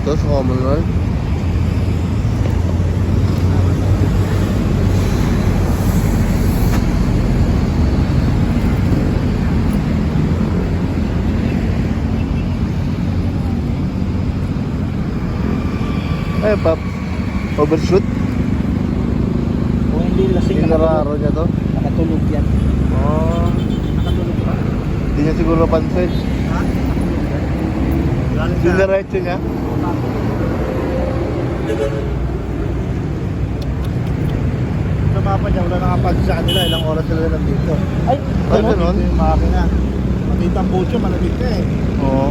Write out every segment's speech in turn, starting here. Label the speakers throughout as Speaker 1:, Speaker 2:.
Speaker 1: dito sa Commonwealth. Eh, pap, overshoot.
Speaker 2: Kung hindi lasing,
Speaker 1: Yung nararo niya to.
Speaker 2: nakatulog yan.
Speaker 1: Oh,
Speaker 2: Nakatulog pa.
Speaker 1: hindi niya siguro pansin.
Speaker 2: Ha? Nakatulog yan.
Speaker 1: Yung diretso niya.
Speaker 2: Sa mapa niya, wala nakapansin sa kanila. Ilang oras sila nandito. Ay,
Speaker 1: ganun?
Speaker 2: Dito yung makina. Makita ang bocho, malamig ka eh.
Speaker 1: Oo.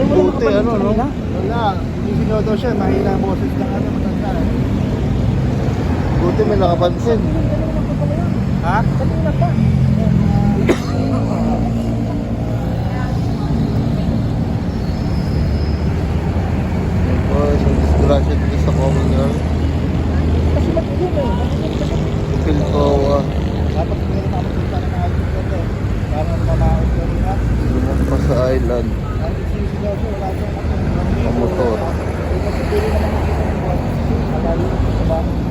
Speaker 1: Buti, ano, no?
Speaker 2: Wala. Hindi sinodo siya. Mahina ang boses ng ano, matanda eh.
Speaker 1: Buti may nakapansin.
Speaker 2: Ha? Kanina pa.
Speaker 1: Oh, isang disgrasya dito sa Commonwealth.
Speaker 2: Kasi mag-zoom eh.
Speaker 1: Pilcoa.
Speaker 2: Dapat meron ako punta ng island dito. Para mamaot ko rin ha.
Speaker 1: Lumampas sa island.
Speaker 2: Kahit sisigaw siya, wala siyang
Speaker 1: Ang motor.
Speaker 2: Kasi pili naman nakita ng buwan. Malayo sa bahay.